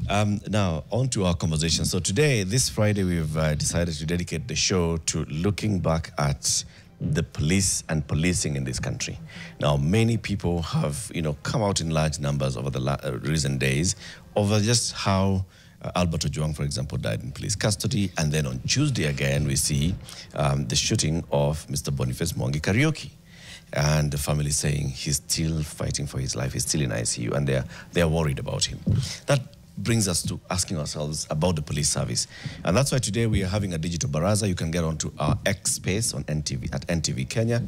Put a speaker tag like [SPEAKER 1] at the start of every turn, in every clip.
[SPEAKER 1] Now, on to our conversation. So today, this Friday, we've decided to dedicate the show to looking back at the police and policing in this country. Now, many people have, come out in large numbers over the recent days over just how Albert Ojwang, for example, died in police custody. And then on Tuesday again, we see the shooting of Mr. Boniface Mwangi Karaoke. And the family saying he's still fighting for his life, he's still in ICU, and they're worried about him. That brings us to asking ourselves about the police service. And that's why today we are having a digital baraza. You can get onto our X space on NTV, at NTV Kenya,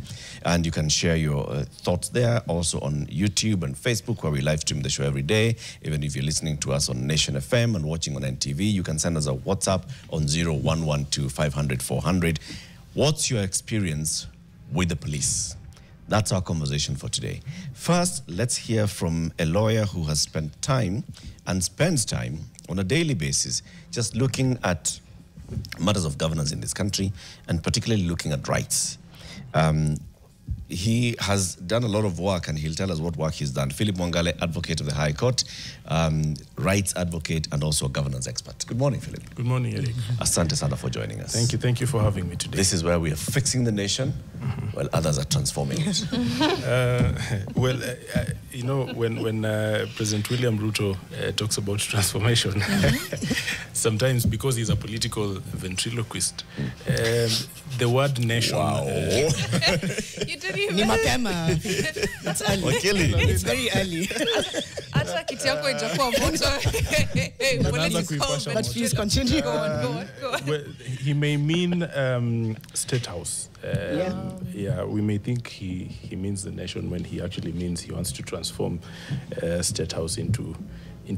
[SPEAKER 1] and you can share your thoughts there. Also on YouTube and Facebook, where we live stream the show every day. Even if you're listening to us on Nation FM and watching on NTV, you can send us a WhatsApp on 0112 500 400. What's your experience with the police? That's our conversation for today. First, let's hear from a lawyer who has spent time and spends time on a daily basis just looking at matters of governance in this country and particularly looking at rights. He has done a lot of work and he'll tell us what work he's done. Philip Mwangale, advocate of the High Court, rights advocate and also a governance expert. Good morning, Philip.
[SPEAKER 2] Good morning, Eric.
[SPEAKER 1] Asante sana for joining us.
[SPEAKER 2] Thank you for having me today.
[SPEAKER 1] This is where we are fixing the nation while others are transforming it.
[SPEAKER 2] When President William Ruto talks about transformation, sometimes because he's a political ventriloquist, the word nation...
[SPEAKER 1] Wow.
[SPEAKER 3] You didn't even...
[SPEAKER 4] It's early. It's very early. But please continue.
[SPEAKER 3] Go on.
[SPEAKER 2] Well, he may mean State House. We may think he means the nation when he actually means he wants to transform State House into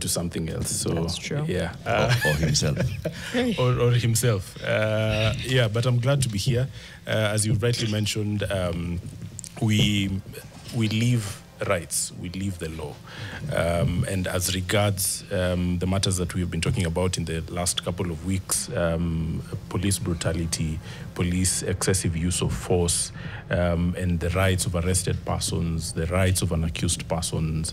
[SPEAKER 2] something else. So
[SPEAKER 4] that's true.
[SPEAKER 2] Yeah,
[SPEAKER 1] or himself,
[SPEAKER 2] or himself. But I'm glad to be here. As you rightly mentioned, we live rights, we live the law, and as regards the matters that we've been talking about in the last couple of weeks, police brutality, police excessive use of force, and the rights of arrested persons, the rights of an accused person,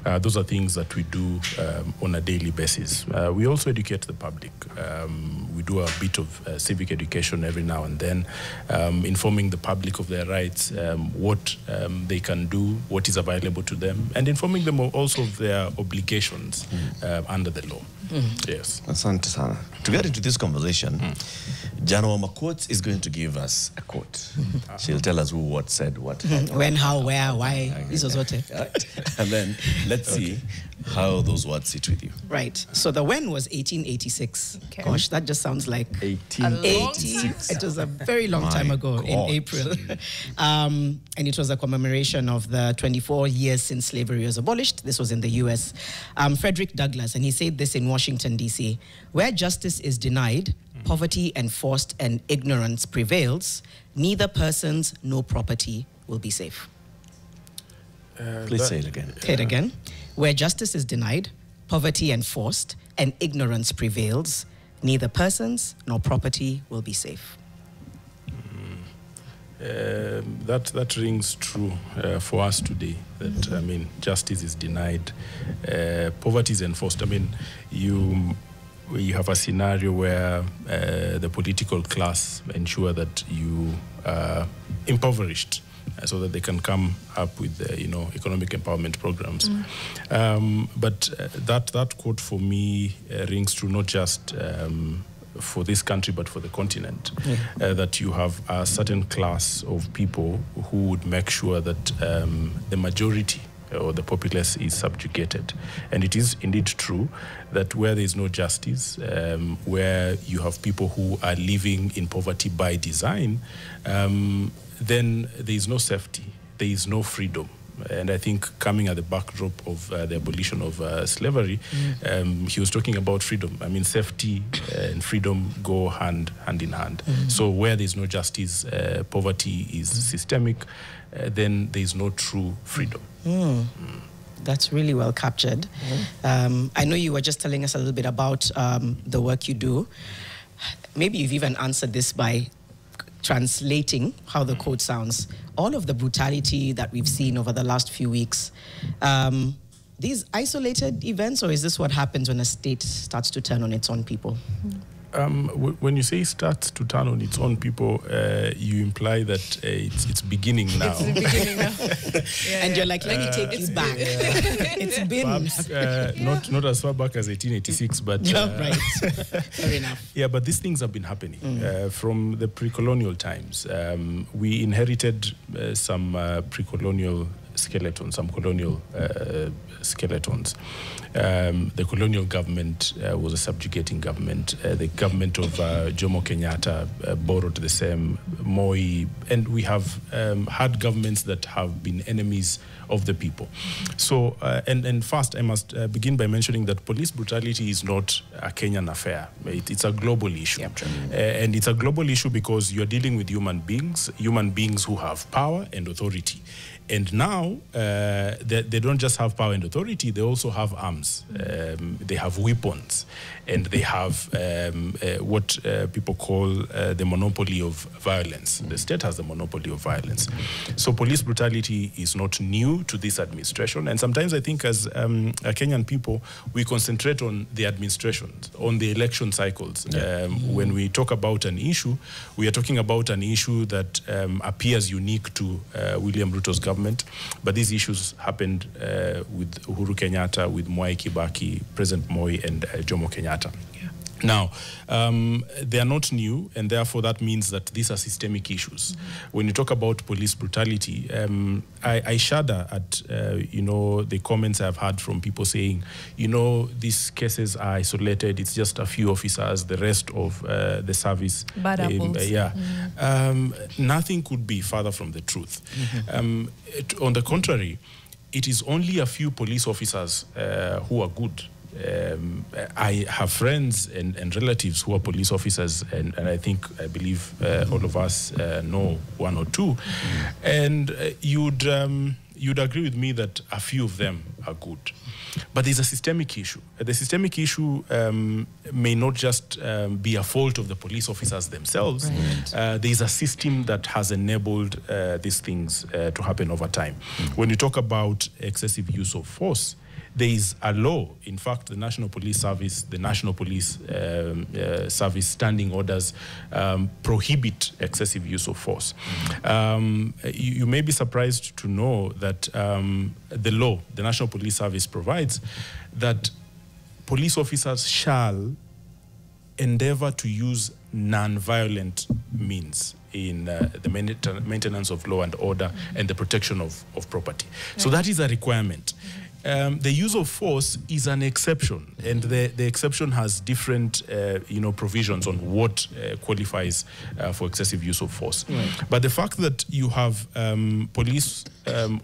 [SPEAKER 2] those are things that we do on a daily basis. We also educate the public. We do a bit of civic education every now and then, informing the public of their rights, what they can do, what is available to them, and informing them also of their obligations under the law. Yes.
[SPEAKER 1] Asante sana. To get into this conversation, Jana Makot is going to give us a quote. She'll tell us who, what said, what.
[SPEAKER 4] When, how, where, why. This was what.
[SPEAKER 1] And then let's see how those words sit with you.
[SPEAKER 4] Right. So the when was 1886. Okay. Gosh, that just sounds like
[SPEAKER 1] 1886.
[SPEAKER 4] It was a very long time ago in April. And it was a commemoration of the 24 years since slavery was abolished. This was in the US. Frederick Douglass, and he said this in Washington, D.C., where justice is denied, poverty enforced, and ignorance prevails, neither persons nor property will be safe.
[SPEAKER 1] Please say it again.
[SPEAKER 4] Say it again. Where justice is denied, poverty enforced, and ignorance prevails, neither persons nor property will be safe.
[SPEAKER 2] That rings true for us today. That justice is denied, poverty is enforced. You have a scenario where the political class ensure that you are impoverished, so that they can come up with economic empowerment programs. But that quote for me rings true not just for this country but for the continent. That you have a certain class of people who would make sure that the majority or the populace is subjugated. And it is indeed true that where there is no justice, where you have people who are living in poverty by design, then there is no safety, there is no freedom. And I think coming at the backdrop of the abolition of slavery, he was talking about freedom. Safety and freedom go hand in hand. So where there is no justice, poverty is systemic, then there is no true freedom.
[SPEAKER 4] That's really well captured. I know you were just telling us a little bit about the work you do. Maybe you've even answered this by translating how the code sounds. All of the brutality that we've seen over the last few weeks, these isolated events, or is this what happens when a state starts to turn on its own people?
[SPEAKER 2] When you say starts to turn on its own people, you imply that it's beginning now.
[SPEAKER 3] It's the beginning now.
[SPEAKER 4] And you're like, let me take you back. It's been
[SPEAKER 2] perhaps, not as far back as 1886, but
[SPEAKER 4] right. Fair enough.
[SPEAKER 2] Yeah, but these things have been happening from the pre-colonial times. We inherited some pre-colonial skeletons, some colonial skeletons. The colonial government was a subjugating government. The government of Jomo Kenyatta borrowed the same, Moi, and we have had governments that have been enemies of the people. So, and first, I must begin by mentioning that police brutality is not a Kenyan affair. It's a global issue. Yep. And it's a global issue because you're dealing with human beings who have power and authority. And now, they don't just have power and authority, they also have arms. They have weapons. And they have what people call the monopoly of violence. The state has the monopoly of violence. So police brutality is not new to this administration. And sometimes I think as Kenyan people, we concentrate on the administration, on the election cycles. When we talk about an issue, we are talking about an issue that appears unique to William Ruto's government. But these issues happened with Uhuru Kenyatta, with Mwai Kibaki, President Moi, and Jomo Kenyatta. Yeah. Now, they are not new, and therefore that means that these are systemic issues. When you talk about police brutality, I shudder at the comments I've had from people saying, these cases are isolated. It's just a few officers. The rest of the service,
[SPEAKER 3] bad apples.
[SPEAKER 2] Nothing could be further from the truth. On the contrary, it is only a few police officers who are good. I have friends and relatives who are police officers, and I believe all of us know one or two. And you'd agree with me that a few of them are good. But there's a systemic issue. The systemic issue may not just be a fault of the police officers themselves. Right. There's a system that has enabled these things to happen over time. When you talk about excessive use of force, there is a law. In fact, the National Police Service, the National Police Service standing orders prohibit excessive use of force. You may be surprised to know that the law, the National Police Service provides that police officers shall endeavor to use non-violent means in the maintenance of law and order and the protection of property. Right. So that is a requirement. The use of force is an exception, and the exception has different provisions on what qualifies for excessive use of force. Right. But the fact that you have police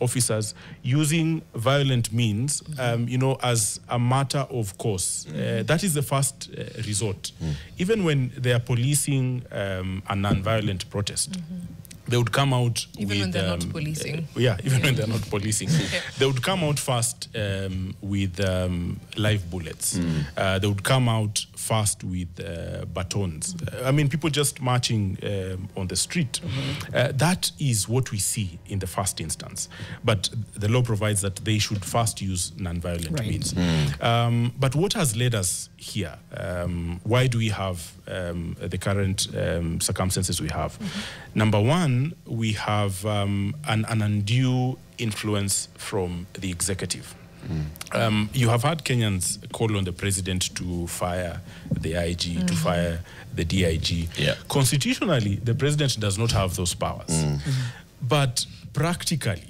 [SPEAKER 2] officers using violent means, as a matter of course, that is the first resort. Even when they are policing a non-violent protest, they would come out
[SPEAKER 3] even when they're not policing.
[SPEAKER 2] Even when they're not policing. They would come out first with live bullets. They would come out first with batons. People just marching on the street. That is what we see in the first instance. But the law provides that they should first use non-violent means. But what has led us here? Why do we have the current circumstances we have? Number one, we have an undue influence from the executive. You have had Kenyans call on the president to fire the IG, to fire the DIG. Constitutionally, the president does not have those powers. But practically,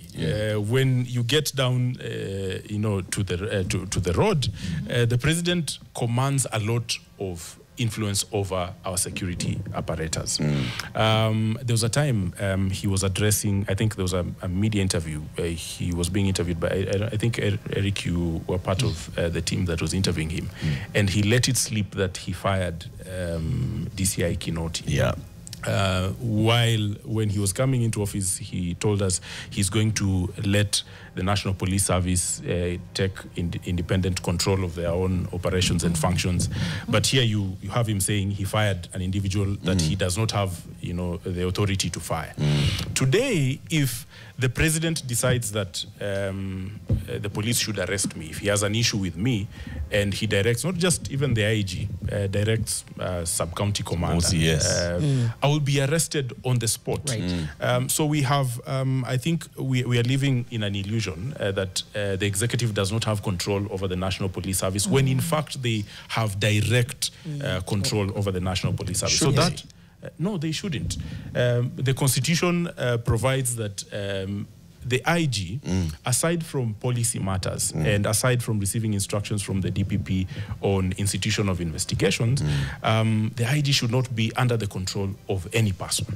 [SPEAKER 2] when you get down, to the road, the president commands a lot of influence over our security apparatus. There was a time he was addressing, I think there was a media interview. He was being interviewed by, I think Eric, you were part of the team that was interviewing him. And he let it slip that he fired DCI Kinoti. While when he was coming into office, he told us he's going to let the National Police Service take independent control of their own operations and functions. But here you have him saying he fired an individual that he does not have, the authority to fire. Today, if the president decides that the police should arrest me, if he has an issue with me, and he directs, not just even the IG, directs sub-county commander, I will be arrested on the spot.
[SPEAKER 4] Right.
[SPEAKER 2] So we have, I think we are living in an illusion that the executive does not have control over the National Police Service, when in fact they have direct control over the National Police Service. So that, no, they shouldn't. The Constitution provides that the IG, aside from policy matters and aside from receiving instructions from the DPP on institution of investigations, the IG should not be under the control of any person.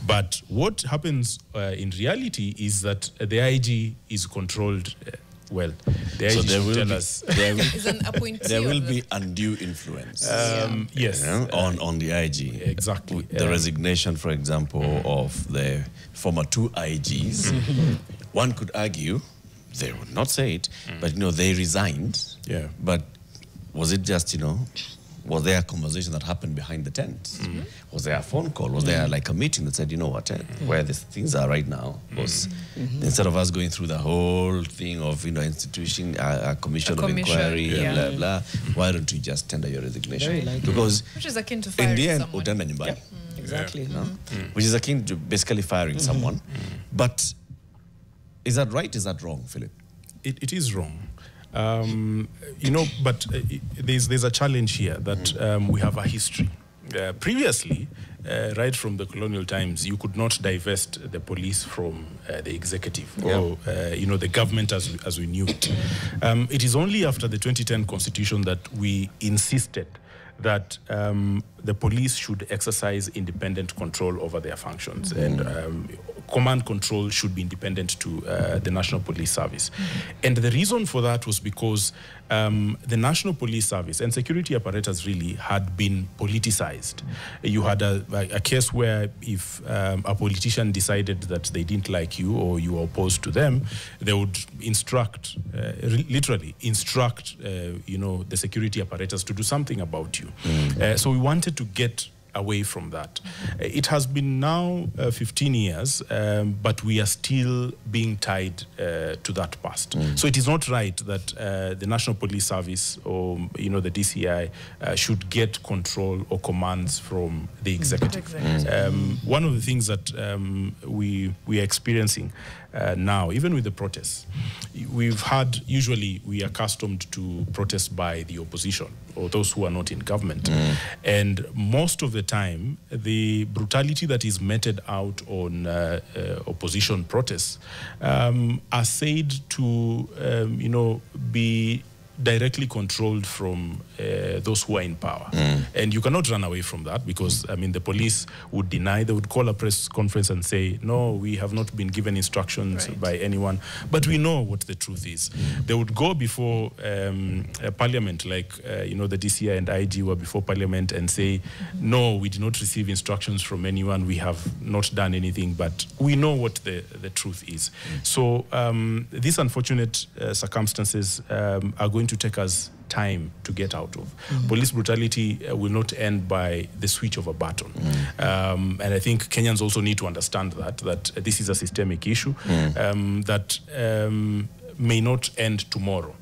[SPEAKER 2] But what happens in reality is that the IG is controlled. Well, the IG should tell us.
[SPEAKER 1] There will be undue influence.
[SPEAKER 2] Yes.
[SPEAKER 1] On the IG.
[SPEAKER 2] Exactly.
[SPEAKER 1] The resignation, for example, of the former 2 IGs. One could argue, they would not say it, but they resigned.
[SPEAKER 2] Yeah.
[SPEAKER 1] But was it just, was there a conversation that happened behind the tent? Was there a phone call? Was there like a meeting that said, where these things are right now was instead of us going through the whole thing of, institution, a commission of inquiry, blah, blah, why don't you just tender your resignation? Because
[SPEAKER 3] which is akin to
[SPEAKER 1] in
[SPEAKER 3] firing
[SPEAKER 1] the end,
[SPEAKER 3] someone.
[SPEAKER 1] utenda nyumbani.
[SPEAKER 4] Exactly.
[SPEAKER 1] Which is akin to basically firing someone. But is that right? Is that wrong, Philip?
[SPEAKER 2] It is wrong. But there's a challenge here that we have a history. Previously, right from the colonial times, you could not divest the police from the executive or the government as we knew it. It is only after the 2010 Constitution that we insisted that the police should exercise independent control over their functions, and command control should be independent to the National Police Service. And the reason for that was because the National Police Service and security apparatus really had been politicized. You had a case where if a politician decided that they didn't like you or you were opposed to them, they would instruct, literally instruct, the security apparatus to do something about you. So we wanted to get away from that. It has been now 15 years, but we are still being tied to that past. So it is not right that the National Police Service or the DCI should get control or commands from the executive. One of the things that we are experiencing now, even with the protests, usually we are accustomed to protests by the opposition or those who are not in government. And most of the time, the brutality that is meted out on opposition protests are said to, be directly controlled from those who are in power. And you cannot run away from that because, the police would deny, they would call a press conference and say, no, we have not been given instructions by anyone. But we know what the truth is. They would go before Parliament, like, the DCI and IG were before Parliament and say, no, we did not receive instructions from anyone. We have not done anything, but we know what the truth is. So these unfortunate circumstances are going to take us time to get out of. Police brutality will not end by the switch of a button. And I think Kenyans also need to understand that this is a systemic issue that may not end tomorrow.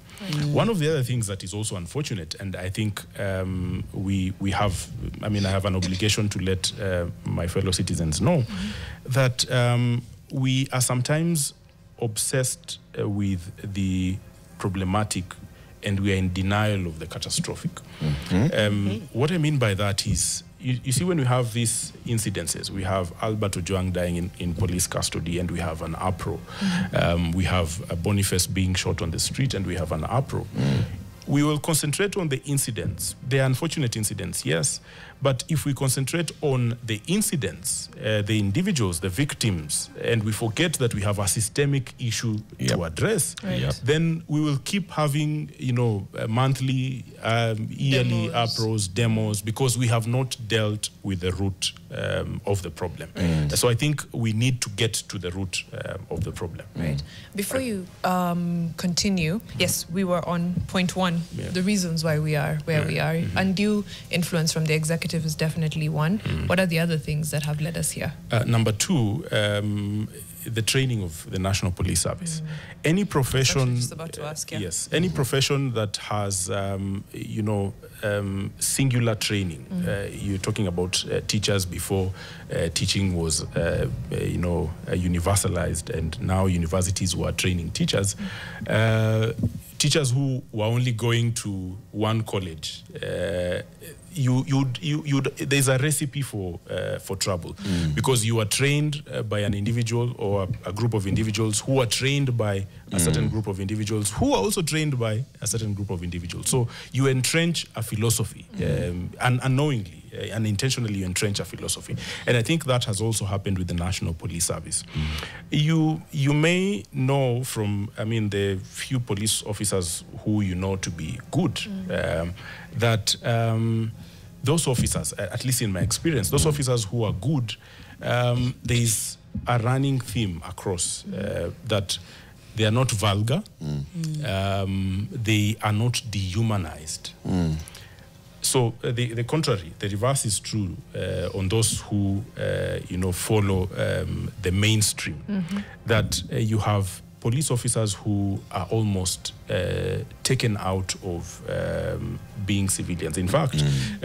[SPEAKER 2] One of the other things that is also unfortunate, and I think we have, I have an obligation to let my fellow citizens know that we are sometimes obsessed with the problematic and we are in denial of the catastrophic. What I mean by that is, you see, when we have these incidences, we have Albert Ojwang dying in police custody, and we have an uproar. We have Boniface being shot on the street, and we have an uproar. we will concentrate on the incidents, the unfortunate incidents, yes. But if we concentrate on the incidents, the individuals, the victims, and we forget that we have a systemic issue to address, then we will keep having, monthly, yearly uproars, demos, because we have not dealt with the root of the problem. So I think we need to get to the root of the problem.
[SPEAKER 3] Right. Before you continue, yes, we were on point one, the reasons why we are where we are. Undue influence from the executive is definitely one. What are the other things that have led us here?
[SPEAKER 2] Number two, the training of the National Police Service. Any profession,
[SPEAKER 3] just about to ask,
[SPEAKER 2] yes, any profession that has, singular training. You're talking about teachers before teaching was, universalized, and now universities were training teachers. Teachers who were only going to one college, there's a recipe for trouble, because you are trained by an individual or a group of individuals who are trained by a certain group of individuals who are also trained by a certain group of individuals. So you entrench a philosophy, and unknowingly, unintentionally you entrench a philosophy. And I think that has also happened with the National Police Service. You may know from, the few police officers who you know to be good, that those officers, at least in my experience, those officers who are good, there's a running theme across that they are not vulgar, they are not dehumanized. So the contrary, the reverse is true on those who, follow the mainstream, that you have police officers who are almost taken out of being civilians. In fact,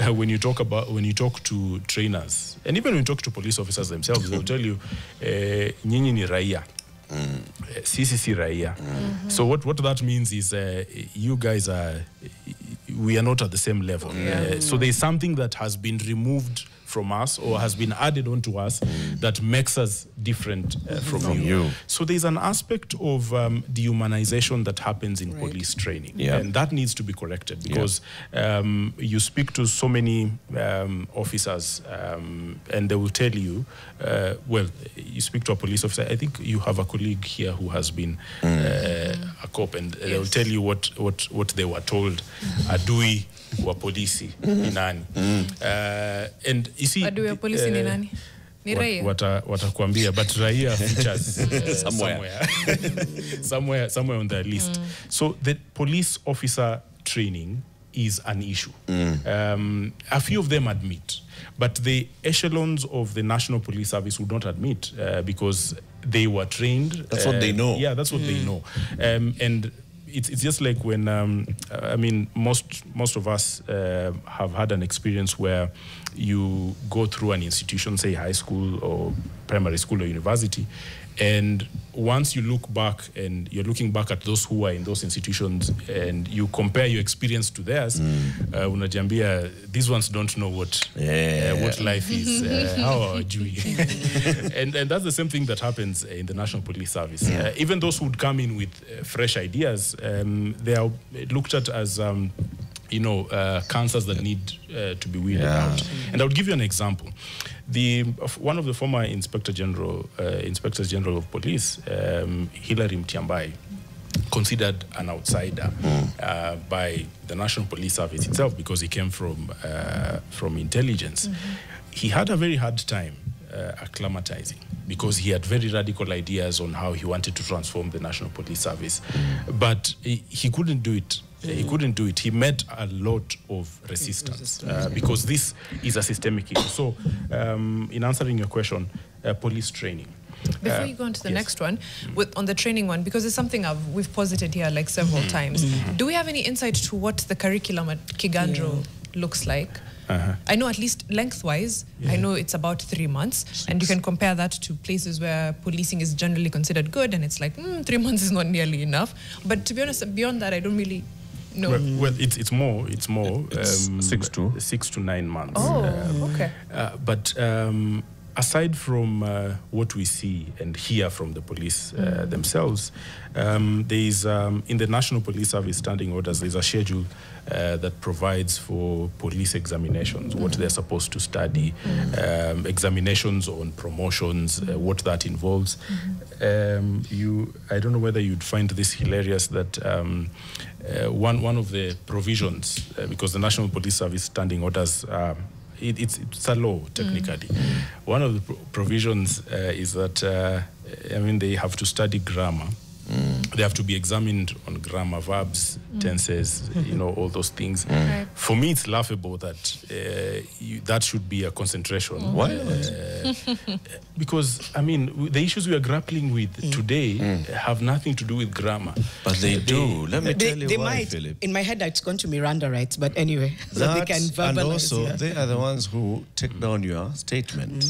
[SPEAKER 2] when you talk to trainers, and even when you talk to police officers themselves, they'll tell you, nyinyi ni raia. Sisi si raia. So what that means is you guys we are not at the same level. So there's something that has been removed from us or has been added onto us that makes us different from you. So there's an aspect of dehumanization that happens in police training. And that needs to be corrected, because you speak to so many officers and they will tell you, you speak to a police officer, I think you have a colleague here who has been a cop, and they will tell you what they were told, adui wa polisi ni nani. And you see,
[SPEAKER 3] adui wa polisi ni nani? Ni raia.
[SPEAKER 2] Watakwambia, but raia features somewhere on their list. So the police officer training is an issue. A few of them admit, but the echelons of the National Police Service would not admit, because they were trained.
[SPEAKER 1] That's what they know.
[SPEAKER 2] Yeah, that's what they know. And it's just like when, most of us have had an experience where you go through an institution, say high school or primary school or university, and once you look back and you're looking back at those who are in those institutions and you compare your experience to theirs, unajambia, these ones don't know what life is, how are you? And that's the same thing that happens in the National Police Service. Even those who would come in with fresh ideas, they are looked at as cancers that need to be weeded out. And I would give you an example. One of the former Inspectors General of Police, Hilary Mtiambai, considered an outsider by the National Police Service itself, because he came from intelligence. He had a very hard time acclimatizing, because he had very radical ideas on how he wanted to transform the National Police Service, but he couldn't do it. He couldn't do it. He met a lot of resistance because this is a systemic issue. So, in answering your question, police training.
[SPEAKER 3] Before you go on to the next one, on the training one, because it's something we've posited here like several times. Do we have any insight to what the curriculum at Kigandro looks like? I know at least lengthwise, I know it's about 3 months, and you can compare that to places where policing is generally considered good, and it's like 3 months is not nearly enough. But to be honest, beyond that, I don't really know.
[SPEAKER 2] Well, it's more. It's
[SPEAKER 1] 6 to
[SPEAKER 2] 9 months.
[SPEAKER 3] Oh, okay.
[SPEAKER 2] But aside from what we see and hear from the police themselves, there is, in the National Police Service Standing Orders, there's a schedule that provides for police examinations, what they're supposed to study, examinations on promotions, what that involves. I don't know whether you'd find this hilarious that one of the provisions, because the National Police Service Standing Orders, it's a law technically. One of the provisions is that they have to study grammar. They have to be examined on grammar, verbs, tenses, all those things. Right. For me, it's laughable that that should be a concentration.
[SPEAKER 1] Why not?
[SPEAKER 2] Because, the issues we are grappling with today have nothing to do with grammar.
[SPEAKER 1] But they do. Let me tell you why,
[SPEAKER 4] might,
[SPEAKER 1] Philip.
[SPEAKER 4] In my head, it's gone to Miranda rights, but anyway. So they can verbalize,
[SPEAKER 1] and also, they are the ones who take down your statement.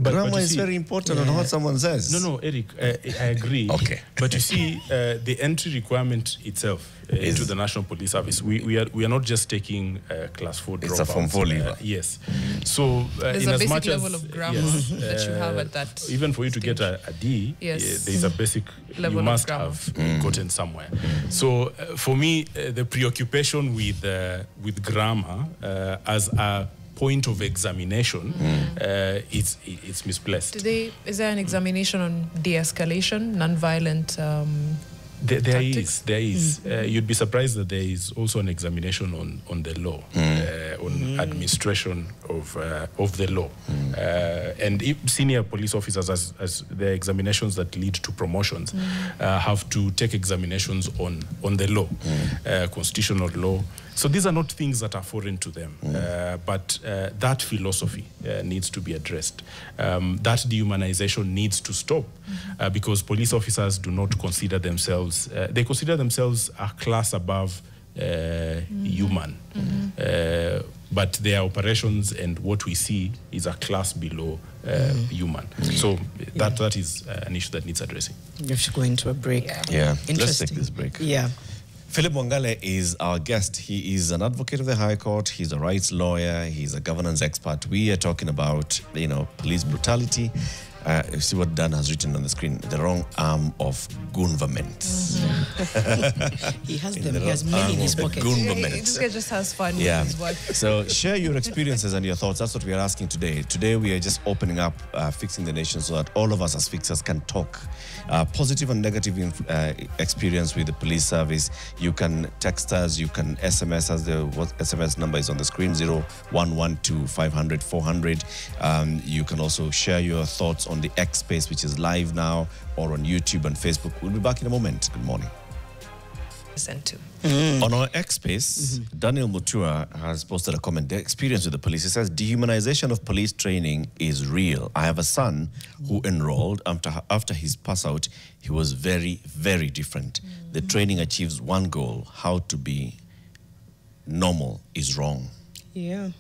[SPEAKER 1] Grammar is very important on what someone says.
[SPEAKER 2] No, Eric, I agree.
[SPEAKER 1] Okay.
[SPEAKER 2] But you see, the entry requirement itself into the National Police Service, we are not just taking class 4 dropouts.
[SPEAKER 1] It's a Form 4 leaver.
[SPEAKER 2] Yes. So
[SPEAKER 3] there's
[SPEAKER 2] in
[SPEAKER 3] a
[SPEAKER 2] as
[SPEAKER 3] basic
[SPEAKER 2] much
[SPEAKER 3] level
[SPEAKER 2] as,
[SPEAKER 3] of grammar that you have at that
[SPEAKER 2] even for you to get a D, there's a basic level you must have gotten somewhere. So for me, the preoccupation with grammar as a point of examination, it's misplaced.
[SPEAKER 3] Is there an examination on de-escalation, non-violent
[SPEAKER 2] There is. You'd be surprised that there is also an examination on the law, on administration of the law. And senior police officers, as the examinations that lead to promotions, have to take examinations on the law, constitutional law. So these are not things that are foreign to them, but that philosophy needs to be addressed. That dehumanization needs to stop because police officers do not consider themselves, they consider themselves a class above human. But their operations and what we see is a class below human. So that is an issue that needs addressing.
[SPEAKER 4] You have to go into a break.
[SPEAKER 1] Yeah, let's take this break.
[SPEAKER 4] Yeah.
[SPEAKER 1] Philip Mwangale is our guest. He is an advocate of the High Court. He's a rights lawyer. He's a governance expert. We are talking about, police brutality. See what Dan has written on the screen. The wrong arm of government.
[SPEAKER 4] He has them. He has many in his pocket.
[SPEAKER 3] This guy just has fun with his work.
[SPEAKER 1] So share your experiences and your thoughts. That's what we are asking today. Today we are just opening up Fixing the Nation so that all of us as fixers can talk. Positive and negative experience with the police service. You can text us. You can SMS us. The SMS number is on the screen, 0112 500 400. You can also share your thoughts on the X space, which is live now, or on YouTube and Facebook. We'll be back in a moment. Good morning. On our X space, Daniel Mutua has posted a comment. The experience with the police. He says, dehumanization of police training is real. I have a son who enrolled. After his pass out, he was very, very different. The training achieves one goal. How to be normal is wrong.
[SPEAKER 4] Yeah.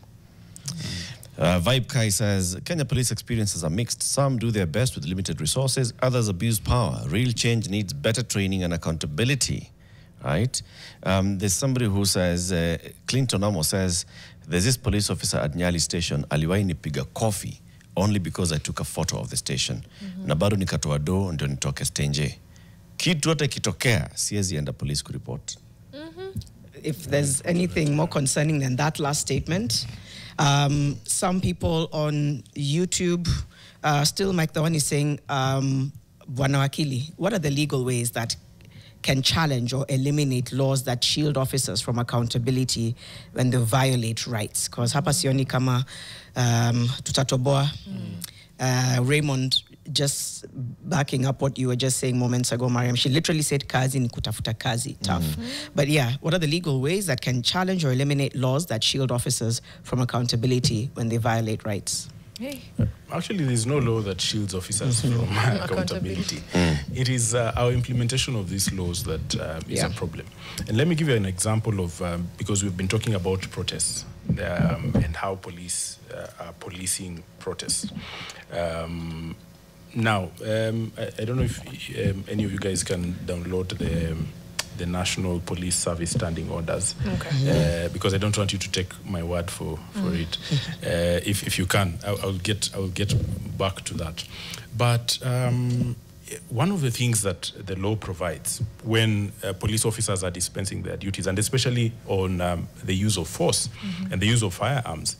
[SPEAKER 1] Vibe Kai says, Kenya police experiences are mixed. Some do their best with limited resources. Others abuse power. Real change needs better training and accountability. Right? There's somebody who says, Clinton Amo says, there's this police officer at Nyali station, aliwahi nipiga coffee only because I took a photo of the station. Na bado nikatoa do ndio nitoke stage. Kitu hata kitokea, siwezi enda police kureport.
[SPEAKER 4] If there's anything more concerning than that last statement, some people on YouTube, still Mike the one is saying, Wanawakili, what are the legal ways that can challenge or eliminate laws that shield officers from accountability when they violate rights? Because hapa sioni kama tutatoboa. Raymond, just backing up what you were just saying moments ago, Mariam, she literally said kazi ni kutafuta kazi, tough. But yeah, what are the legal ways that can challenge or eliminate laws that shield officers from accountability when they violate rights?
[SPEAKER 3] Hey.
[SPEAKER 2] Actually, there's no law that shields officers from accountability. It is our implementation of these laws that is a problem. And let me give you an example of, because we've been talking about protests and how police are policing protests. Now, I don't know if any of you guys can download the National Police Service Standing Orders.
[SPEAKER 3] Okay.
[SPEAKER 2] Because I don't want you to take my word for it. If you can, I'll get back to that. But one of the things that the law provides when police officers are dispensing their duties, and especially on the use of force and the use of firearms,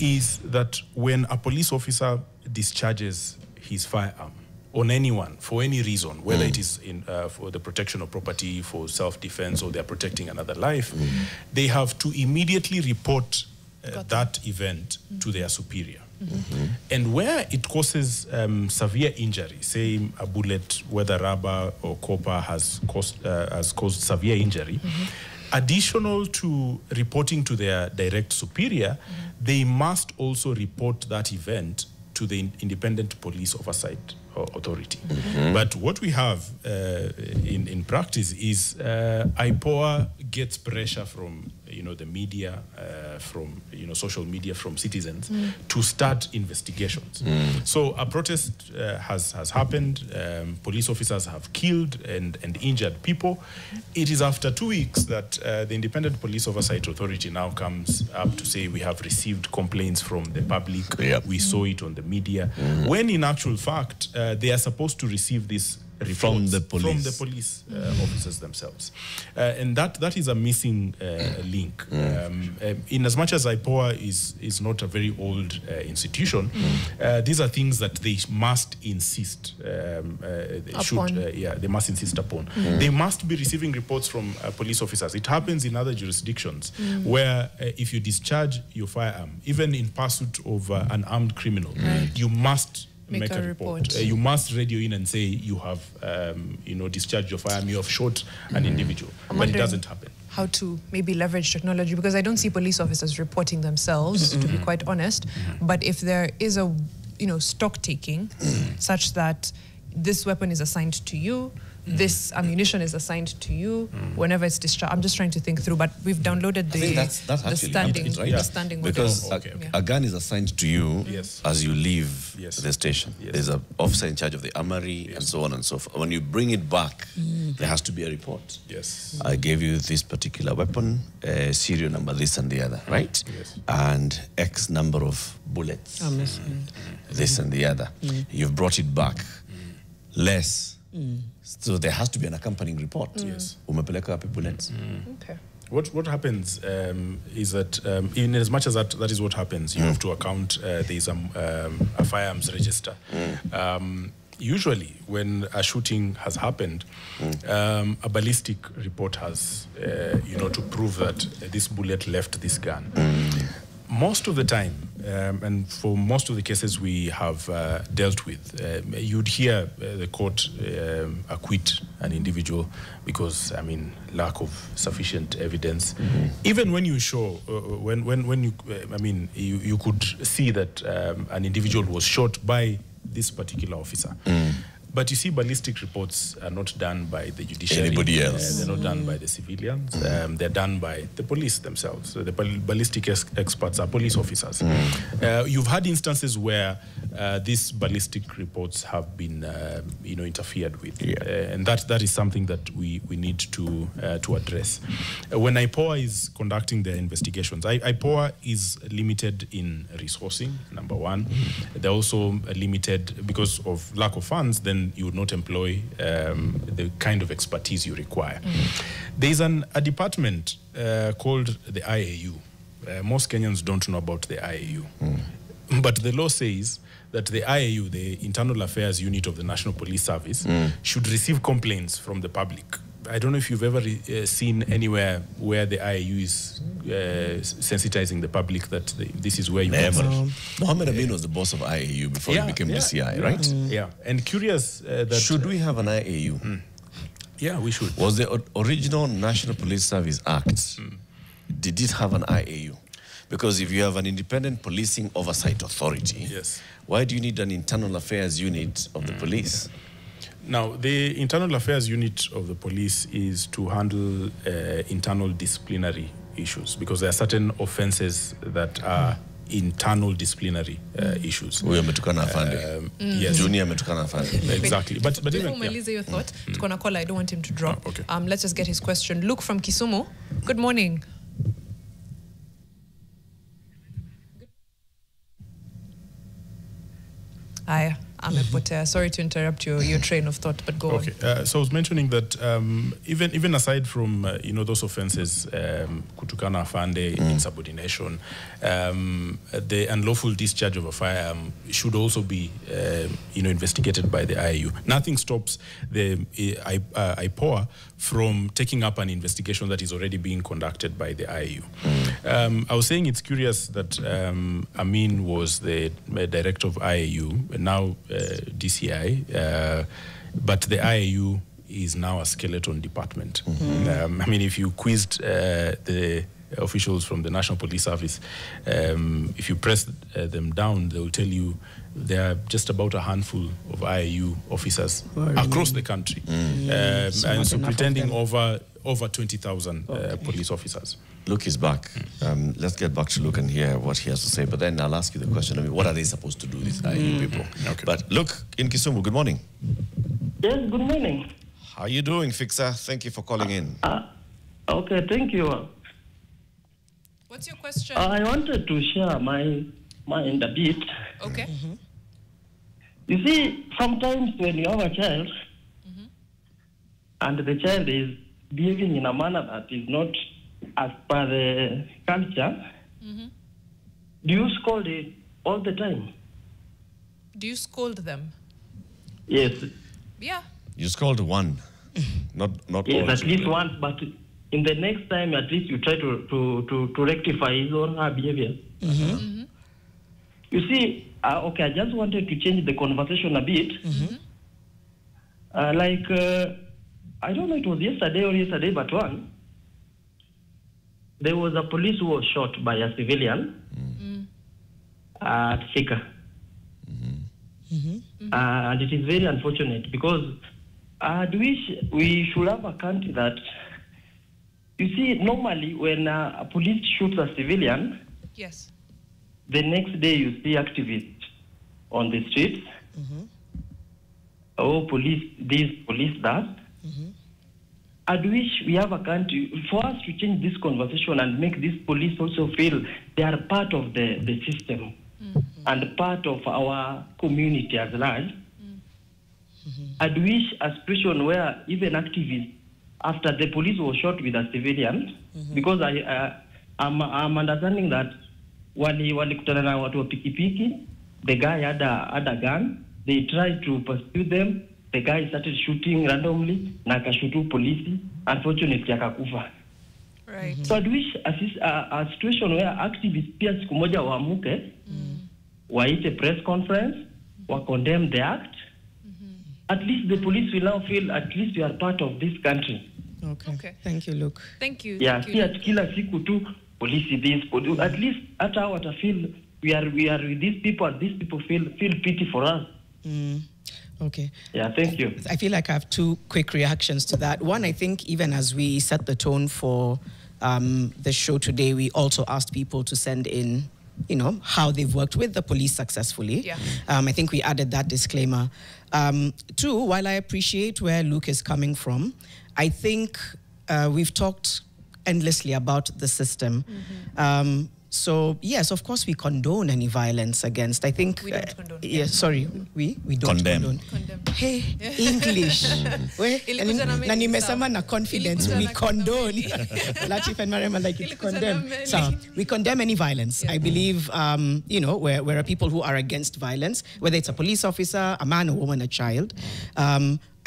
[SPEAKER 2] is that when a police officer discharges his firearm on anyone for any reason, whether it is for the protection of property, for self-defense, or they're protecting another life, they have to immediately report that event to their superior. And where it causes severe injury, say a bullet, whether rubber or copper, has caused severe injury, additional to reporting to their direct superior, they must also report that event to the Independent Police Oversight Authority. But what we have in practice is IPOA gets pressure from the media, from social media, from citizens to start investigations. So a protest has happened. Police officers have killed and injured people. It is after 2 weeks that the Independent Police Oversight Authority now comes up to say we have received complaints from the public. We saw it on the media. When in actual fact, they are supposed to receive this
[SPEAKER 1] from the
[SPEAKER 2] police officers themselves, and that is a missing link. In as much as IPOA is not a very old institution, these are things that they must insist. They must insist upon. They must be receiving reports from police officers. It happens in other jurisdictions where if you discharge your firearm, even in pursuit of an armed criminal, you must make a report. You must radio in and say you have, discharged your firearm, you have shot an individual, but it doesn't happen.
[SPEAKER 3] How to maybe leverage technology, because I don't see police officers reporting themselves, to be quite honest. But if there is a, stock taking, such that this weapon is assigned to you, this ammunition is assigned to you whenever it's discharged. I'm just trying to think through, but we've downloaded the standing
[SPEAKER 1] because a gun is assigned to you as you leave the station. There's an officer in charge of the armory and so on and so forth. When you bring it back, there has to be a report. I gave you this particular weapon, serial number this and the other, right? And X number of bullets, this and the other. You've brought it back, less. So there has to be an accompanying report. Umepeleka wapi bullets?
[SPEAKER 3] Okay.
[SPEAKER 2] What happens is that in as much as that is what happens, you have to account there is a firearms register. Usually, when a shooting has happened, a ballistic report has, to prove that this bullet left this gun. Most of the time, and for most of the cases we have dealt with, you'd hear the court acquit an individual because, lack of sufficient evidence. Even when you show, when you, you could see that an individual was shot by this particular officer. But you see, ballistic reports are not done by the judiciary.
[SPEAKER 1] Anybody else.
[SPEAKER 2] They're not done by the civilians. They're done by the police themselves. So the ballistic experts are police officers. You've had instances where these ballistic reports have been, interfered with, and that is something that we need to address. When IPOA is conducting their investigations, IPOA is limited in resourcing. Number one, they're also limited because of lack of funds. Then you would not employ the kind of expertise you require. There's a department called the IAU. Most Kenyans don't know about the IAU. But the law says that the IAU, the Internal Affairs Unit of the National Police Service, should receive complaints from the public. I don't know if you've ever seen anywhere where the IAU is sensitizing the public that this is where you
[SPEAKER 1] Mohammed Amin was the boss of IAU before he became the CI, right?
[SPEAKER 2] And curious that...
[SPEAKER 1] Should we have an IAU?
[SPEAKER 2] Yeah, we should.
[SPEAKER 1] Was the original National Police Service Act, did it have an IAU? Because if you have an Independent Policing Oversight Authority, why do you need an Internal Affairs Unit of the police?
[SPEAKER 2] Now, the Internal Affairs Unit of the police is to handle internal disciplinary issues, because there are certain offenses that are internal disciplinary issues.
[SPEAKER 1] Yes. Junior ametukana afande.
[SPEAKER 2] Exactly. But
[SPEAKER 3] before umalize your thought, tukona caller, I don't want him to drop.
[SPEAKER 2] Okay.
[SPEAKER 3] Let's just get his question. Luke from Kisumu. Good morning. Aya, amepotea. Sorry to interrupt your train of thought, but go on.
[SPEAKER 2] Okay. So I was mentioning that even aside from those offences, kutukana afande, insubordination, the unlawful discharge of a firearm should also be investigated by the IAU. Nothing stops the IPOA from taking up an investigation that is already being conducted by the IAU. I was saying it's curious that Amin was the director of IAU, now DCI, but the IAU is now a skeleton department. I mean, if you quizzed the officials from the National Police Service, if you press them down, they will tell you there are just about a handful of IAU officers across the country, and so pretending over 20,000 police officers.
[SPEAKER 1] Luke is back. Let's get back to Luke and hear what he has to say. But then I'll ask you the question, I mean, what are they supposed to do, these IAU people?
[SPEAKER 2] Okay.
[SPEAKER 1] But Luke, in Kisumu, good morning.
[SPEAKER 5] Yes, good morning.
[SPEAKER 1] How are you doing, Fixer? Thank you for calling in.
[SPEAKER 5] Okay, thank you.
[SPEAKER 3] What's your question?
[SPEAKER 5] I wanted to share my mind a bit.
[SPEAKER 3] Okay.
[SPEAKER 5] You see, sometimes when you have a child and the child is behaving in a manner that is not as per the culture, do you scold it all the time?
[SPEAKER 3] Do you scold them?
[SPEAKER 5] Yes.
[SPEAKER 3] Yeah.
[SPEAKER 1] You scold one, not
[SPEAKER 5] yes,
[SPEAKER 1] all.
[SPEAKER 5] At least once, but in the next time, at least you try to rectify his or her behavior. You see, okay, I just wanted to change the conversation a bit. I don't know, it was yesterday but one. There was a police who was shot by a civilian at Thika. And it is very unfortunate because we should have a country that, you see, normally when a police shoots a civilian,
[SPEAKER 3] yes,
[SPEAKER 5] the next day you see activists on the streets. Oh, police this, police that. I wish we have a country, for us to change this conversation and make this police also feel they are part of the system and part of our community as large. I wish a situation where even activists, after the police was shot with a civilian, because I'm understanding that walikutana na watu wa pikipiki, the guy had a gun, they tried to pursue them, the guy started shooting randomly, na akashutu polisi, unfortunately akakufa.
[SPEAKER 3] Right.
[SPEAKER 5] So I wish a situation where activists pia siku moja waamuke, waite press conference, wa condemn the act. At least the police will now feel at least we are part of this country.
[SPEAKER 4] Okay. Thank you, Luke.
[SPEAKER 3] Thank you.
[SPEAKER 5] Yeah,
[SPEAKER 3] Thank you.
[SPEAKER 5] see at kila siku tu police this, police. At least hata wata feel we are with these people, and these people feel pity for us.
[SPEAKER 4] Okay.
[SPEAKER 5] Yeah, thank you.
[SPEAKER 4] I feel like I have two quick reactions to that. One, I think even as we set the tone for the show today, we also asked people to send in, how they've worked with the police successfully.
[SPEAKER 3] Yeah.
[SPEAKER 4] I think we added that disclaimer. Two, while I appreciate where Luke is coming from, I think we've talked endlessly about the system. So, yes, of course, we condone any violence against. I think...
[SPEAKER 3] We don't condone.
[SPEAKER 4] Yes, sorry, we don't condone. Hey, English. Na nimesema na confidence, we condone. Latif and Mariam are like, it's condemn. So, we condemn any violence. I believe, we're a people who are against violence, whether it's a police officer, a man, a woman, a child.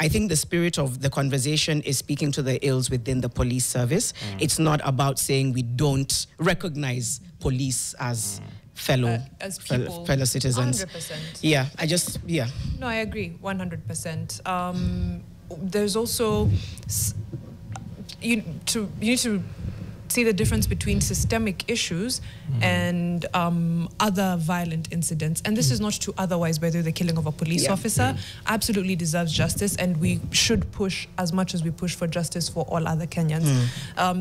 [SPEAKER 4] I think the spirit of the conversation is speaking to the ills within the police service. It's not about saying we don't recognize police as fellow citizens.
[SPEAKER 3] 100%.
[SPEAKER 4] Yeah,
[SPEAKER 3] No, I agree, 100%. There's also, you need to see the difference between systemic issues and other violent incidents. And this is not to otherwise, whether the killing of a police officer absolutely deserves justice, and we should push as much as we push for justice for all other Kenyans.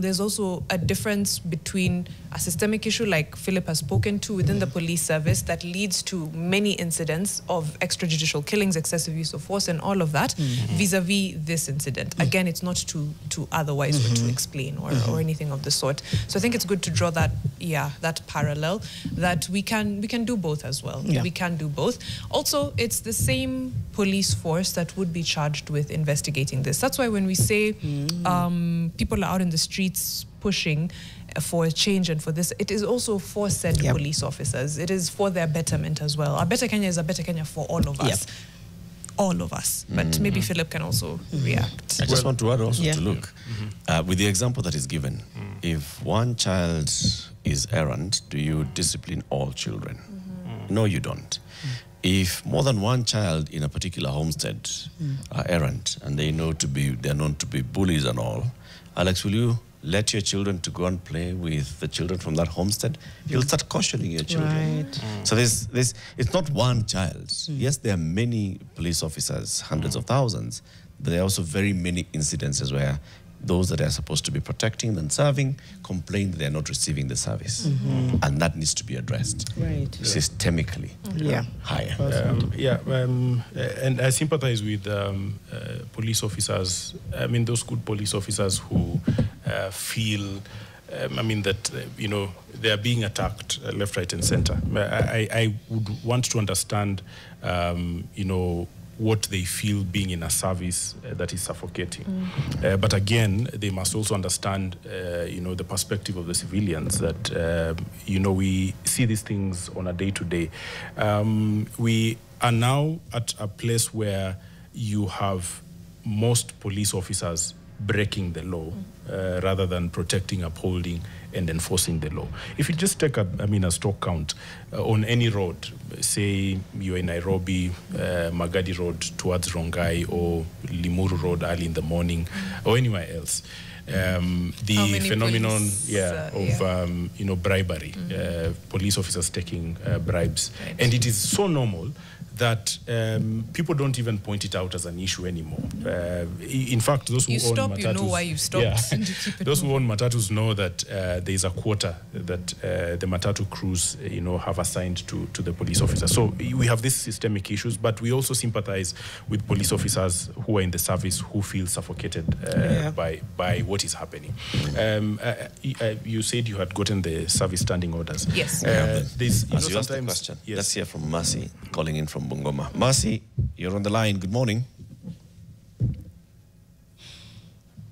[SPEAKER 3] There's also a difference between a systemic issue, like Philip has spoken to, within the police service that leads to many incidents of extrajudicial killings, excessive use of force, and all of that, vis-a-vis this incident. Again, it's not to otherwise or to explain or anything of the sort. So I think it's good to draw that parallel, that we can do both as well. We can do both. Also, it's the same police force that would be charged with investigating this. That's why when we say people are out in the streets pushing for a change and for this, it is also for said police officers. It is for their betterment as well. A better Kenya is a better Kenya for all of us. All of us. But maybe Philip can also react.
[SPEAKER 1] I just want to add also to look, with the example that is given, if one child is errant, do you discipline all children? No, you don't. If more than one child in a particular homestead are errant and they're known to be bullies and all, Alex, will you let your children to go and play with the children from that homestead? You'll start cautioning your children.
[SPEAKER 4] Right.
[SPEAKER 1] So it's not one child. Yes, there are many police officers, hundreds of thousands, but there are also very many incidences where those that are supposed to be protecting and serving complain that they're not receiving the service. And that needs to be addressed systemically higher.
[SPEAKER 2] And I sympathize with police officers, I mean, those good police officers who feel, that, they are being attacked left, right, and center. I would want to understand, what they feel being in a service that is suffocating. But again, they must also understand, the perspective of the civilians that, we see these things on a day-to-day. We are now at a place where you have most police officers breaking the law rather than protecting, upholding, and enforcing the law. If you just take a stock count on any road, say you're in Nairobi, Magadi Road towards Rongai, or Limuru Road early in the morning, or anywhere else, the phenomenon of bribery, police officers taking bribes, and it is so normal that people don't even point it out as an issue anymore. In fact, those who own matatus,
[SPEAKER 3] you know why you stopped. And you keep it
[SPEAKER 2] those who own matatus know that there is a quota that the matatu crews, have assigned to the police officers. So we have these systemic issues, but we also sympathize with police officers who are in the service who feel suffocated by what is happening. You said you had gotten the service standing orders.
[SPEAKER 3] Yes.
[SPEAKER 1] As you asked the question, let's hear from Mercy, calling in from Bungoma. Mercy, you're on the line. Good morning.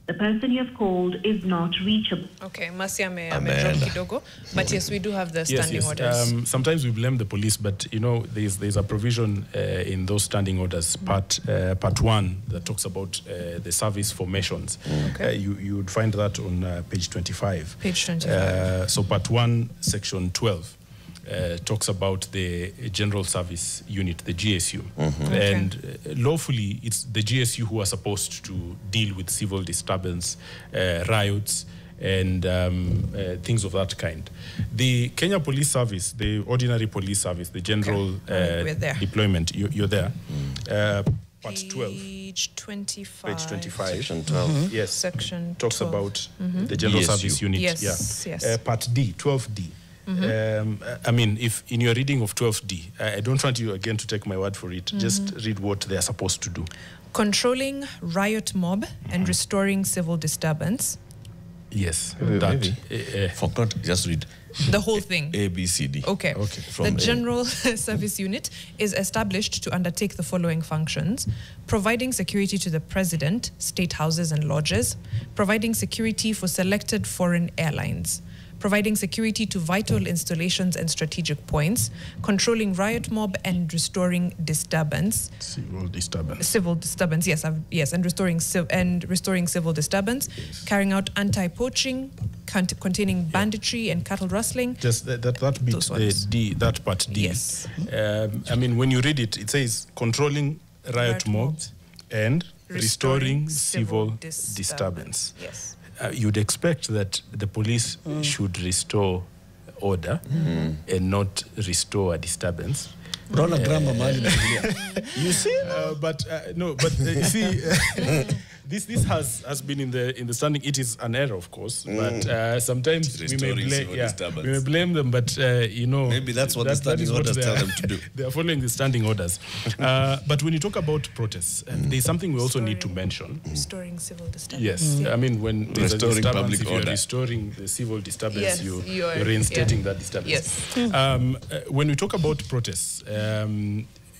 [SPEAKER 6] The person you have called is not reachable.
[SPEAKER 3] Okay, Mercy amedrop kidogo. But yes, we do have the standing orders.
[SPEAKER 2] Sometimes we blame the police, but there's a provision in those standing orders, part 1, that talks about the service formations.
[SPEAKER 3] Okay.
[SPEAKER 2] You would find that on page 25.
[SPEAKER 3] Page 25.
[SPEAKER 2] So part 1, section 12. Talks about the General Service Unit, the GSU. And lawfully, it's the GSU who are supposed to deal with civil disturbance, riots, and things of that kind. The Kenya Police Service, the ordinary police service, the general deployment, you're there. Part 12.
[SPEAKER 3] Page 25.
[SPEAKER 2] Page 25.
[SPEAKER 1] Section 12.
[SPEAKER 2] Yes.
[SPEAKER 3] Section 12.
[SPEAKER 2] Talks about the General Service Unit.
[SPEAKER 3] Yes.
[SPEAKER 2] Part D, 12D. If in your reading of 12D, I don't want you again to take my word for it. Just read what they are supposed to do.
[SPEAKER 3] Controlling riot mob and restoring civil disturbance.
[SPEAKER 2] Yes.
[SPEAKER 1] Forgot, just read
[SPEAKER 3] the whole thing.
[SPEAKER 1] A, B, C, D.
[SPEAKER 3] Okay. The General Service Unit is established to undertake the following functions: providing security to the President, state houses and lodges, providing security for selected foreign airlines, providing security to vital installations and strategic points, controlling riot mob and restoring disturbance.
[SPEAKER 2] Civil disturbance.
[SPEAKER 3] Civil disturbance, yes, and restoring civil disturbance, carrying out anti-poaching, containing banditry and cattle rustling.
[SPEAKER 2] Just that bit, D, that part D.
[SPEAKER 3] Yes.
[SPEAKER 2] When you read it, it says controlling riot mobs and restoring civil disturbance.
[SPEAKER 3] Yes.
[SPEAKER 2] you'd expect that the police should restore order and not restore a disturbance.
[SPEAKER 1] You see?
[SPEAKER 2] You see, this has been in the standing. It is an error, of course, but sometimes we may blame them. But
[SPEAKER 1] maybe that's what the standing orders tell them to do.
[SPEAKER 2] They are following the standing orders. But when you talk about protests, there's something we also need to mention:
[SPEAKER 3] restoring civil disturbance.
[SPEAKER 2] Yes, I mean when there's a disturbance,
[SPEAKER 1] public
[SPEAKER 2] if you're
[SPEAKER 1] order.
[SPEAKER 2] restoring the civil disturbance,
[SPEAKER 3] Yes,
[SPEAKER 2] you're reinstating that disturbance.
[SPEAKER 3] Yes.
[SPEAKER 2] When we talk about protests,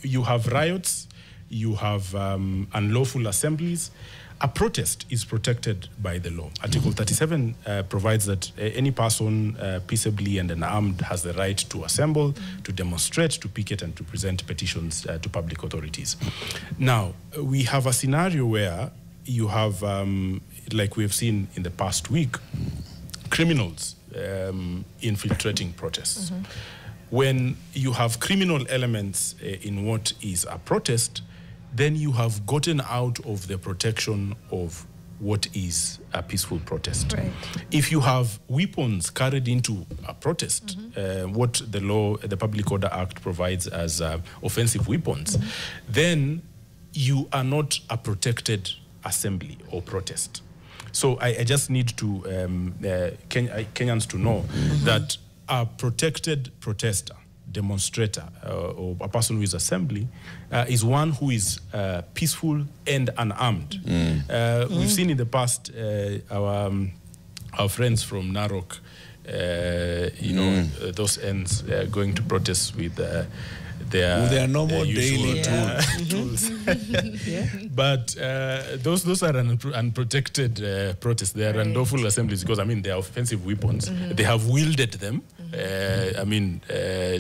[SPEAKER 2] you have riots, you have unlawful assemblies. A protest is protected by the law. Article 37 provides that any person peaceably and unarmed has the right to assemble, to demonstrate, to picket, and to present petitions to public authorities. Now, we have a scenario where you have, like we have seen in the past week, criminals infiltrating protests. When you have criminal elements in what is a protest, then you have gotten out of the protection of what is a peaceful protest.
[SPEAKER 3] Right.
[SPEAKER 2] If you have weapons carried into a protest, what the law, the Public Order Act provides as offensive weapons, then you are not a protected assembly or protest. So I just need to Kenyans to know that a protected protester, demonstrator, or a person who is assembly is one who is peaceful and unarmed. We've seen in the past our friends from Narok, those ends going to protest with their
[SPEAKER 1] normal daily
[SPEAKER 2] tools. But those are unprotected protests. They are unlawful assemblies because, they are offensive weapons. They have wielded them,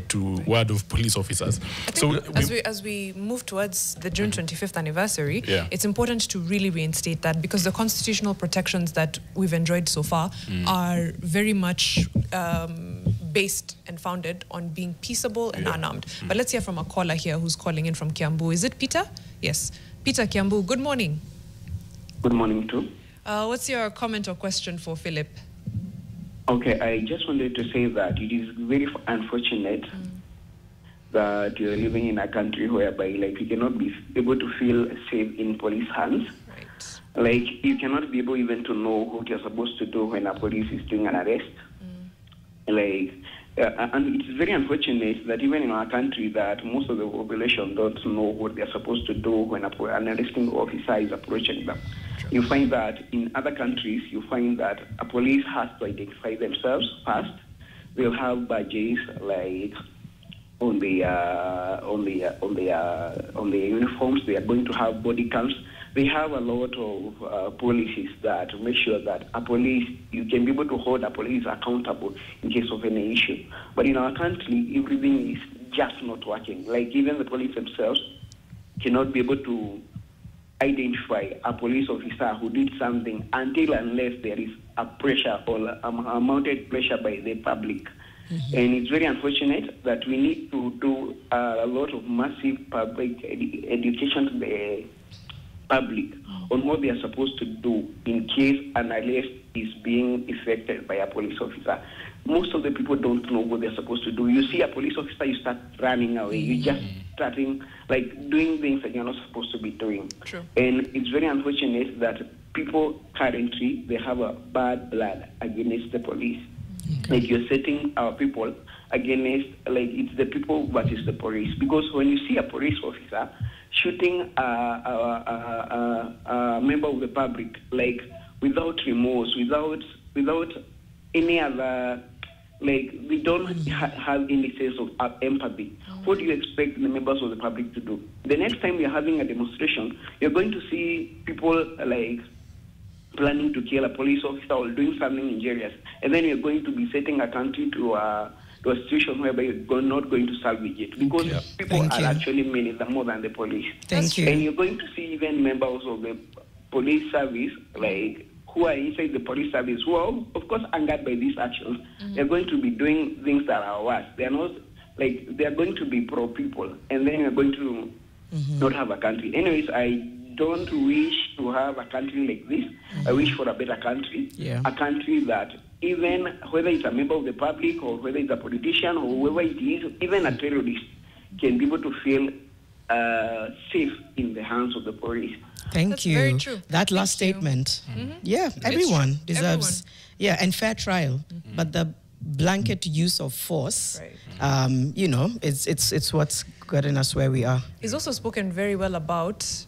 [SPEAKER 2] to word of police officers. So
[SPEAKER 3] as we move towards the June 25th anniversary,
[SPEAKER 2] Yeah.
[SPEAKER 3] it's important to really reinstate that, because the constitutional protections that we've enjoyed so far are very much based and founded on being peaceable and unarmed. But let's hear from a caller here who's calling in from Kiambu. Is it Peter? Yes. Peter, Kiambu, good morning.
[SPEAKER 7] Good morning, too.
[SPEAKER 3] What's your comment or question for Philip?
[SPEAKER 7] Okay, I just wanted to say that it is very unfortunate that you're living in a country whereby, you cannot be able to feel safe in police hands.
[SPEAKER 3] Right.
[SPEAKER 7] You cannot be able even to know what you're supposed to do when a police is doing an arrest. And it's very unfortunate that even in our country that most of the population don't know what they're supposed to do when an arresting officer is approaching them. You find that in other countries, you find that a police has to identify themselves first. They'll have badges on the uniforms. They are going to have body cams. They have a lot of policies that make sure that you can be able to hold a police accountable in case of any issue. But in our country, everything is just not working. Even the police themselves cannot be able to identify a police officer who did something unless there is a pressure or a mounted pressure by the public. And it's very unfortunate that we need to do a lot of massive public education to the public on what they are supposed to do in case an arrest is being effected by a police officer. Most of the people don't know what they're supposed to do. You see a police officer, you start running away. You just starting doing things that you're not supposed to be doing.
[SPEAKER 3] True.
[SPEAKER 7] And it's very unfortunate that people currently, they have a bad blood against the police. You're setting our people against, it's the people versus the police. Because when you see a police officer shooting a member of the public, without remorse, without any other, we don't have any sense of empathy. What do you expect the members of the public to do? The next time you're having a demonstration, you're going to see people planning to kill a police officer or doing something injurious, and then you're going to be setting a country to a situation whereby you're not going to salvage it, because people are actually many more than the police.
[SPEAKER 4] Thank you.
[SPEAKER 7] And you're going to see even members of the police service, who are inside the police service, who are, of course, angered by these actions. They're going to be doing things that are worse. They're not, they're going to be pro-people, and then you're going to not have a country. Anyways, I don't wish to have a country like this. I wish for a better country, a country that even whether it's a member of the public or whether it's a politician or whoever it is, even a terrorist can be able to feel safe in the hands of the police.
[SPEAKER 4] Thank you.
[SPEAKER 3] Very true.
[SPEAKER 4] That last statement. Yeah, everyone deserves and fair trial. But the blanket use of force, you know, it's what's gotten us where we are.
[SPEAKER 3] He's also spoken very well about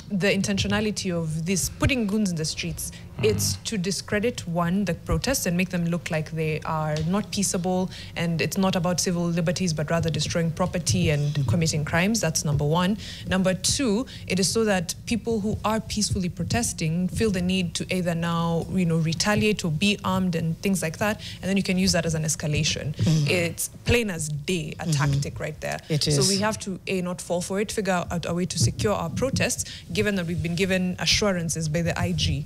[SPEAKER 3] the intentionality of this putting goons in the streets. It's to discredit, one, the protests and make them look like they are not peaceable, and it's not about civil liberties, but rather destroying property and committing crimes. That's number one. Number two, it is so that people who are peacefully protesting feel the need to either now, you know, retaliate or be armed and things like that, and then you can use that as an escalation. It's plain as day, a tactic right there.
[SPEAKER 4] It is.
[SPEAKER 3] So we have to, A, not fall for it, figure out a way to secure our protests, given that we've been given assurances by the IG.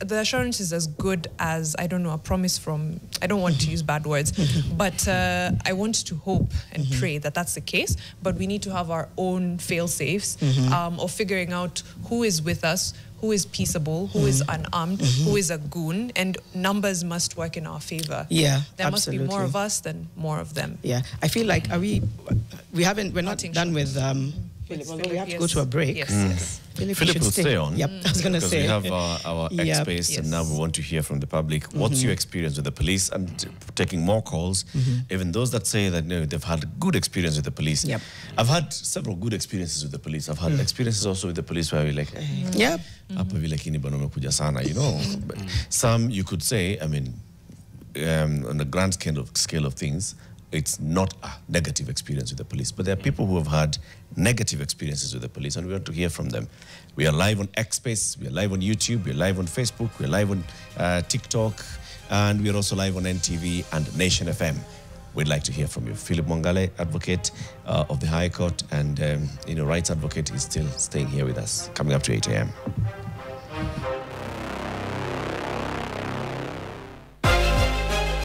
[SPEAKER 3] The assurance is as good as, I don't know, a promise from, I don't want to use bad words, but I want to hope and pray that that's the case. But we need to have our own fail-safes of figuring out who is with us, who is peaceable, who is unarmed, who is a goon, and numbers must work in our favor.
[SPEAKER 4] Yeah,
[SPEAKER 3] there
[SPEAKER 4] absolutely.
[SPEAKER 3] must be more of us than more of them.
[SPEAKER 4] Yeah, I feel like we're not done with Philip, although we have to go to a break.
[SPEAKER 3] Yes.
[SPEAKER 1] Philip will stay on.
[SPEAKER 4] Yep, I was going to say.
[SPEAKER 1] Because we have our X-Space, and now we want to hear from the public. What's your experience with the police? And taking more calls, even those that say that they've had good experience with the police.
[SPEAKER 4] Yep.
[SPEAKER 1] I've had several good experiences with the police. I've had experiences also with the police where we're like, hapa vile kini bana umekuja sana, you know. Some you could say, I mean, on the grand scale of things, it's not a negative experience with the police, but there are people who have had negative experiences with the police, and we want to hear from them. We are live on X-Space, we are live on YouTube, we are live on Facebook, we are live on TikTok, and we are also live on NTV and Nation FM. We'd like to hear from you. Philip Mwangale, advocate of the High Court and rights advocate, is still staying here with us, coming up to 8 a.m.